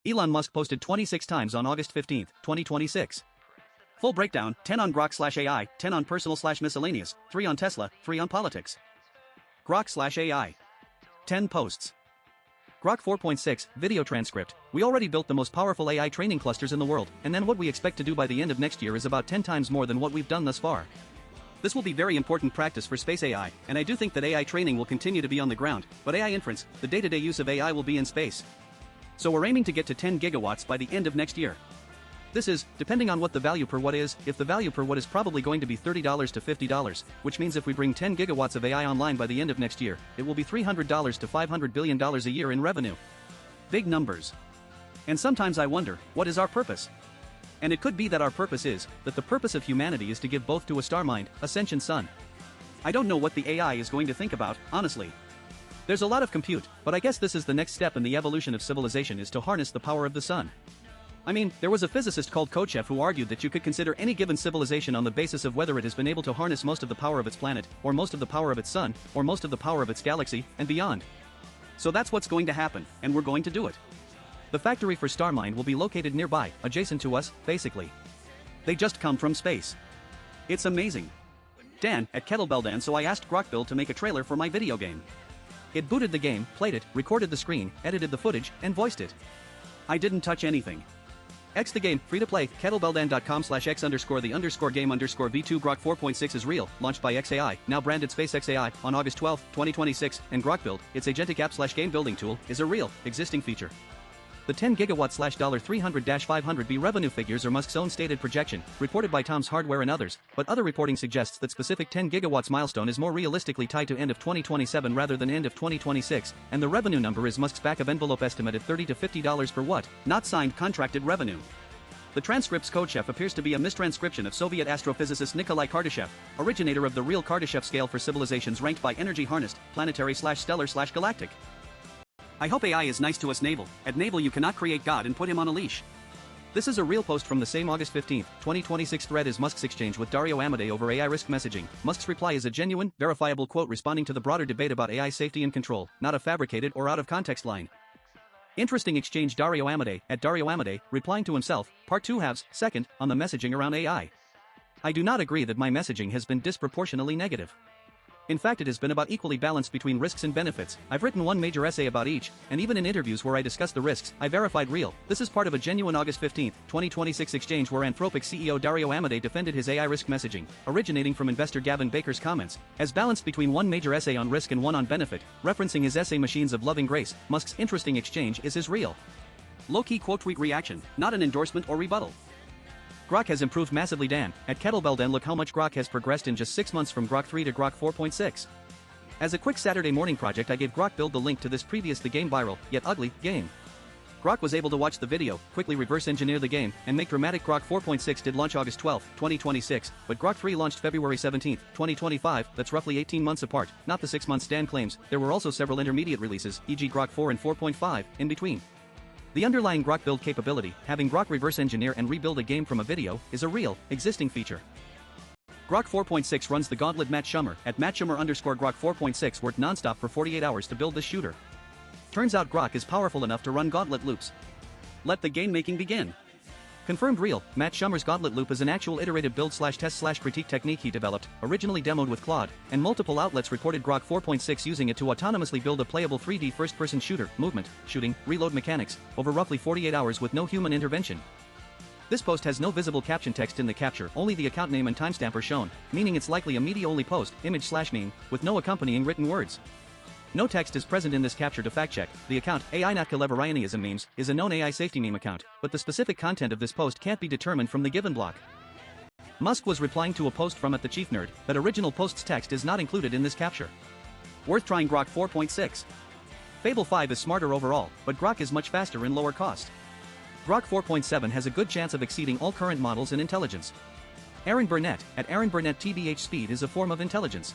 Elon Musk posted 26 times on August 15, 2026. Full breakdown: 10 on Grok/AI, 10 on personal/miscellaneous, 3 on Tesla, 3 on politics. Grok/AI. 10 posts. Grok 4.6, video transcript. We already built the most powerful AI training clusters in the world, and then what we expect to do by the end of next year is about 10 times more than what we've done thus far. This will be very important practice for space AI, and I do think that AI training will continue to be on the ground, but AI inference, the day-to-day use of AI will be in space. So we're aiming to get to 10 gigawatts by the end of next year. This is, depending on what the value per watt is. If the value per watt is probably going to be $30 to $50, which means if we bring 10 gigawatts of AI online by the end of next year, it will be $300 to $500 billion a year in revenue. Big numbers. And sometimes I wonder, what is our purpose? And it could be that our purpose is, that the purpose of humanity is to give both to a star mind, a sentient sun. I don't know what the AI is going to think about, honestly. There's a lot of compute, but I guess this is the next step in the evolution of civilization, is to harness the power of the sun. I mean, there was a physicist called Kochev who argued that you could consider any given civilization on the basis of whether it has been able to harness most of the power of its planet, or most of the power of its sun, or most of the power of its galaxy, and beyond. So that's what's going to happen, and we're going to do it. The factory for StarMind will be located nearby, adjacent to us, basically. They just come from space. It's amazing. Dan, at KettlebellDan, so I asked GrokBuild to make a trailer for my video game. It booted the game, played it, recorded the screen, edited the footage, and voiced it. I didn't touch anything. X the game, free to play, kettlebelldan.com/x_the_game_v2. Grok 4.6 is real, launched by XAI, now branded SpaceXAI, on August 12, 2026, and GrokBuild, its agentic app/game building tool, is a real, existing feature. The 10 gigawatt/$300-500B revenue figures are Musk's own stated projection, reported by Tom's Hardware and others, but other reporting suggests that specific 10 gigawatts milestone is more realistically tied to end of 2027 rather than end of 2026, and the revenue number is Musk's back-of-envelope estimate at $30 to $50 per watt, not signed contracted revenue. The transcript's Kochev appears to be a mistranscription of Soviet astrophysicist Nikolai Kardashev, originator of the real Kardashev scale for civilizations ranked by energy harnessed, planetary/stellar/galactic. I hope AI is nice to us. Naval. At Naval you cannot create God and put him on a leash. This is a real post from the same August 15, 2026 thread is Musk's exchange with Dario Amodei over AI risk messaging. Musk's reply is a genuine, verifiable quote responding to the broader debate about AI safety and control, not a fabricated or out-of-context line. Interesting exchange. Dario Amodei, at Dario Amodei, replying to himself, part 2 halves, second, on the messaging around AI. I do not agree that my messaging has been disproportionately negative. In fact, it has been about equally balanced between risks and benefits. I've written one major essay about each, and even in interviews where I discuss the risks, I verified real. This is part of a genuine August 15, 2026 exchange where Anthropic CEO Dario Amodei defended his AI risk messaging, originating from investor Gavin Baker's comments, as balanced between one major essay on risk and one on benefit, referencing his essay Machines of Loving Grace. Musk's interesting exchange is his real. Low-key quote tweet reaction, not an endorsement or rebuttal. Grok has improved massively. Dan, at KettlebellDan, look how much Grok has progressed in just 6 months from Grok 3 to Grok 4.6. As a quick Saturday morning project I gave GrokBuild the link to this previous the game viral, yet ugly, game. Grok was able to watch the video, quickly reverse engineer the game, and make dramatic. Grok 4.6 did launch August 12, 2026, but Grok 3 launched February 17, 2025, that's roughly 18 months apart, not the 6 months Dan claims. There were also several intermediate releases, e.g. Grok 4 and 4.5, in between. The underlying GrokBuild capability, having Grok reverse engineer and rebuild a game from a video, is a real, existing feature. Grok 4.6 runs the gauntlet. Matt Shummer, at _Grok 4.6 worked nonstop for 48 hours to build this shooter. Turns out Grok is powerful enough to run gauntlet loops. Let the game making begin. Confirmed real. Matt Shummer's gauntlet loop is an actual iterative build/test/critique technique he developed, originally demoed with Claude, and multiple outlets reported Grok 4.6 using it to autonomously build a playable 3D first-person shooter, movement, shooting, reload mechanics, over roughly 48 hours with no human intervention. This post has no visible caption text in the capture, only the account name and timestamp are shown, meaning it's likely a media-only post, image/meme, with no accompanying written words. No text is present in this capture. To fact-check, the account, AI Natkalevarianism Memes, is a known AI safety meme account, but the specific content of this post can't be determined from the given block. Musk was replying to a post from the Chief Nerd, that original post's text is not included in this capture. Worth trying. Grok 4.6. Fable 5 is smarter overall, but Grok is much faster and lower cost. Grok 4.7 has a good chance of exceeding all current models in intelligence. Aaron Burnett, at Aaron Burnett TBH speed is a form of intelligence.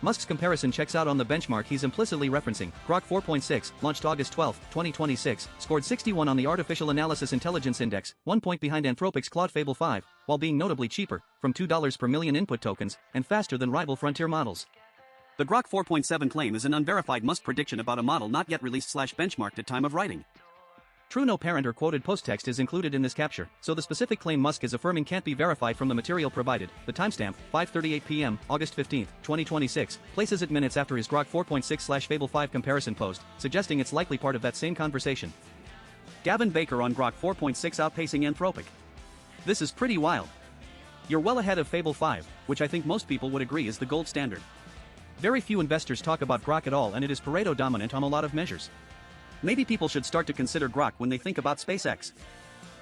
Musk's comparison checks out on the benchmark he's implicitly referencing. Grok 4.6, launched August 12, 2026, scored 61 on the Artificial Analysis Intelligence Index, 1 point behind Anthropic's Claude Fable 5, while being notably cheaper, from $2 per million input tokens, and faster than rival frontier models. The Grok 4.7 claim is an unverified Musk prediction about a model not yet released/benchmarked at time of writing. True, no parent or quoted post text is included in this capture, so the specific claim Musk is affirming can't be verified from the material provided. The timestamp, 5:38 p.m., August 15, 2026, places it minutes after his Grok 4.6/Fable 5 comparison post, suggesting it's likely part of that same conversation. Gavin Baker on Grok 4.6 outpacing Anthropic. This is pretty wild. You're well ahead of Fable 5, which I think most people would agree is the gold standard. Very few investors talk about Grok at all, and it is Pareto dominant on a lot of measures. Maybe people should start to consider Grok when they think about SpaceX.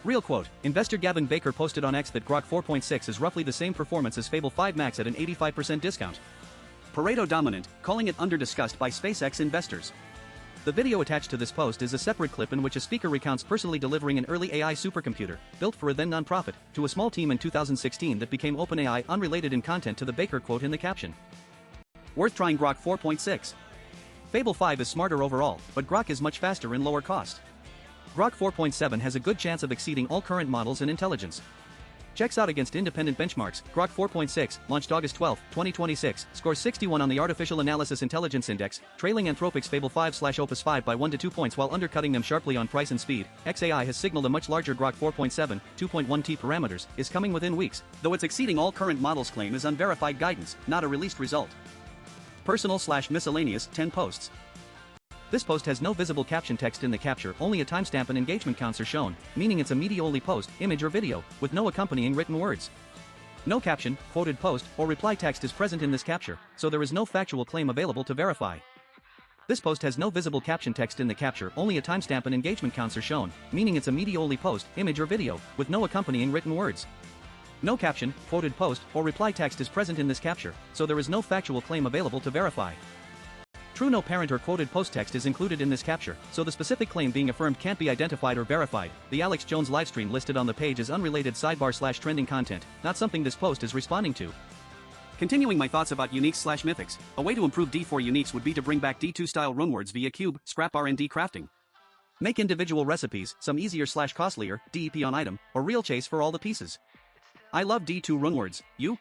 Real quote, investor Gavin Baker posted on X that Grok 4.6 is roughly the same performance as Fable 5 Max at an 85% discount. Pareto dominant, calling it under-discussed by SpaceX investors. The video attached to this post is a separate clip in which a speaker recounts personally delivering an early AI supercomputer, built for a then non-profit, to a small team in 2016 that became OpenAI, unrelated in content to the Baker quote in the caption. Worth trying Grok 4.6. Fable 5 is smarter overall, but Grok is much faster and lower cost. Grok 4.7 has a good chance of exceeding all current models in intelligence. Checks out against independent benchmarks. Grok 4.6, launched August 12, 2026, scores 61 on the Artificial Analysis Intelligence Index, trailing Anthropic's Fable 5/Opus 5 by 1 to 2 points while undercutting them sharply on price and speed. XAI has signaled a much larger Grok 4.7, 2.1T parameters, is coming within weeks, though it's exceeding all current models claim is unverified guidance, not a released result. Personal/miscellaneous, 10 posts. This post has no visible caption text in the capture, only a timestamp and engagement counts are shown, meaning it's a media-only post, image or video, with no accompanying written words. No caption, quoted post, or reply text is present in this capture, so there is no factual claim available to verify. This post has no visible caption text in the capture, only a timestamp and engagement counts are shown, meaning it's a media-only post, image or video, with no accompanying written words. No caption, quoted post, or reply text is present in this capture, so there is no factual claim available to verify. True, no parent or quoted post text is included in this capture, so the specific claim being affirmed can't be identified or verified. The Alex Jones livestream listed on the page is unrelated sidebar/trending content, not something this post is responding to. Continuing my thoughts about uniques/mythics, a way to improve D4 uniques would be to bring back D2-style runewords via cube, scrap R&D crafting. Make individual recipes, some easier/costlier, DEP on item, or real chase for all the pieces. I love D2 runewords, you?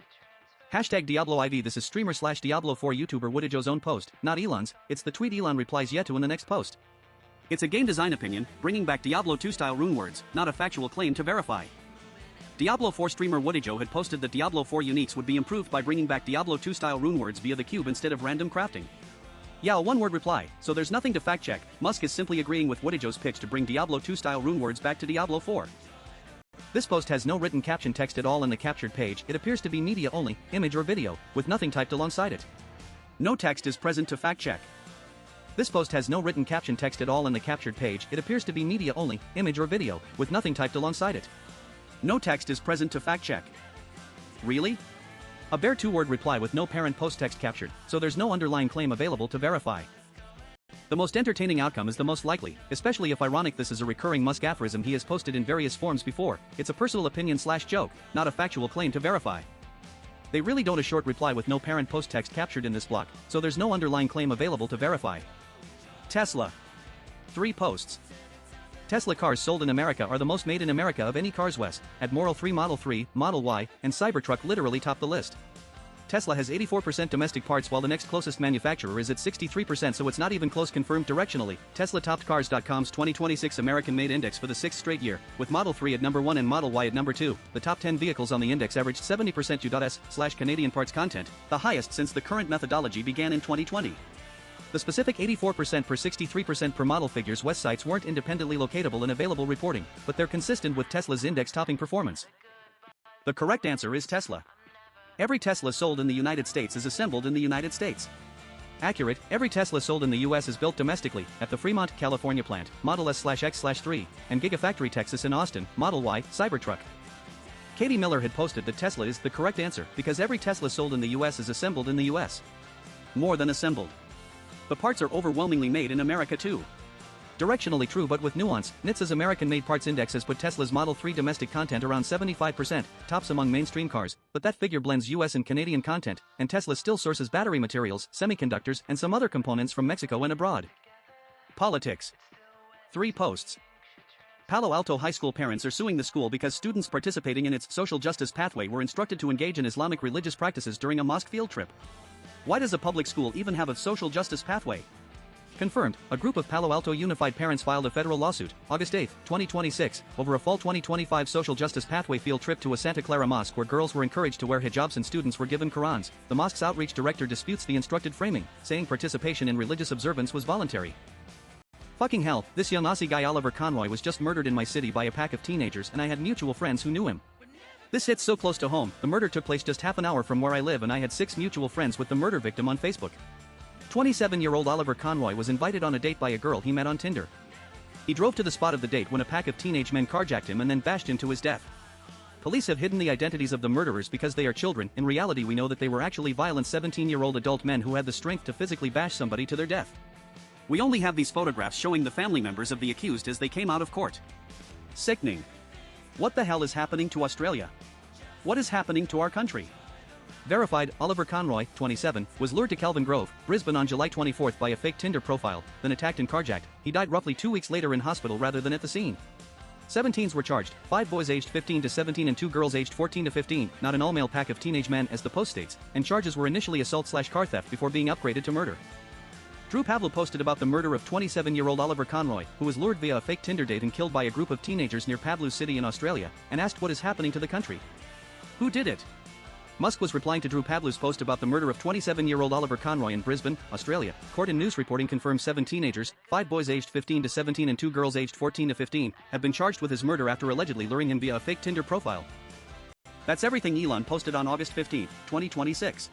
Hashtag Diablo IV. This is streamer/Diablo 4 YouTuber Woodajo's own post, not Elon's. It's the tweet Elon replies yet to in the next post. It's a game design opinion, bringing back Diablo 2 style runewords, not a factual claim to verify. Diablo 4 streamer Woodajo had posted that Diablo 4 uniques would be improved by bringing back Diablo 2 style runewords via the cube instead of random crafting. Yeah, a one-word reply, so there's nothing to fact check. Musk is simply agreeing with Woodajo's pitch to bring Diablo 2 style runewords back to Diablo 4. This post has no written caption text at all in the captured page. It appears to be media only, image or video, with nothing typed alongside it. No text is present to fact check. This post has no written caption text at all in the captured page. It appears to be media only, image or video, with nothing typed alongside it. No text is present to fact check. Really? A bare two-word reply with no parent post text captured, so there's no underlying claim available to verify. The most entertaining outcome is the most likely, especially if ironic. This is a recurring Musk aphorism he has posted in various forms before. It's a personal opinion/joke, not a factual claim to verify. They really don't. A short reply with no parent post text captured in this block, so there's no underlying claim available to verify. Tesla. 3 posts. Tesla cars sold in America are the most made in America of any cars. West, at Model 3, Model 3, Model Y, and Cybertruck literally top the list. Tesla has 84% domestic parts while the next closest manufacturer is at 63%, so it's not even close. Confirmed directionally. Tesla topped Cars.com's 2026 American-made index for the 6th straight year, with Model 3 at number 1 and Model Y at number 2. The top 10 vehicles on the index averaged 70% U.S./Canadian parts content, the highest since the current methodology began in 2020. The specific 84% per 63% per model figures West sites weren't independently locatable in available reporting, but they're consistent with Tesla's index-topping performance. The correct answer is Tesla. Every Tesla sold in the United States is assembled in the United States. Accurate, every Tesla sold in the US is built domestically, at the Fremont, California plant, Model S/X/3, and Gigafactory Texas in Austin, Model Y, Cybertruck. Katie Miller had posted that Tesla is the correct answer because every Tesla sold in the US is assembled in the US. More than assembled. The parts are overwhelmingly made in America too. Directionally true but with nuance. NHTSA's American-made parts index has put Tesla's Model 3 domestic content around 75%, tops among mainstream cars, but that figure blends US and Canadian content, and Tesla still sources battery materials, semiconductors, and some other components from Mexico and abroad. Politics. 3 posts. Palo Alto High School parents are suing the school because students participating in its social justice pathway were instructed to engage in Islamic religious practices during a mosque field trip. Why does a public school even have a social justice pathway? Confirmed, a group of Palo Alto Unified parents filed a federal lawsuit, August 8, 2026, over a fall 2025 social justice pathway field trip to a Santa Clara mosque where girls were encouraged to wear hijabs and students were given Qurans. The mosque's outreach director disputes the instructed framing, saying participation in religious observance was voluntary. Fucking hell, this young Aussie guy Oliver Conroy was just murdered in my city by a pack of teenagers and I had mutual friends who knew him. This hits so close to home. The murder took place just half an hour from where I live and I had 6 mutual friends with the murder victim on Facebook. 27-year-old Oliver Conroy was invited on a date by a girl he met on Tinder. He drove to the spot of the date when a pack of teenage men carjacked him and then bashed him to his death. Police have hidden the identities of the murderers because they are children. In reality, we know that they were actually violent 17-year-old adult men who had the strength to physically bash somebody to their death. We only have these photographs showing the family members of the accused as they came out of court. Sickening. What the hell is happening to Australia? What is happening to our country? Verified, Oliver Conroy, 27, was lured to Kelvin Grove, Brisbane on July 24 by a fake Tinder profile, then attacked and carjacked. He died roughly 2 weeks later in hospital rather than at the scene. 17s were charged, 5 boys aged 15 to 17 and 2 girls aged 14 to 15, not an all-male pack of teenage men as the post states, and charges were initially assault/car theft before being upgraded to murder. Drew Pavlo posted about the murder of 27-year-old Oliver Conroy, who was lured via a fake Tinder date and killed by a group of teenagers near Pablo City in Australia, and asked what is happening to the country. Who did it? Musk was replying to Drew Pavlo's post about the murder of 27-year-old Oliver Conroy in Brisbane, Australia. Court and news reporting confirms 7 teenagers, 5 boys aged 15 to 17 and 2 girls aged 14 to 15, have been charged with his murder after allegedly luring him via a fake Tinder profile. That's everything Elon posted on August 15, 2026.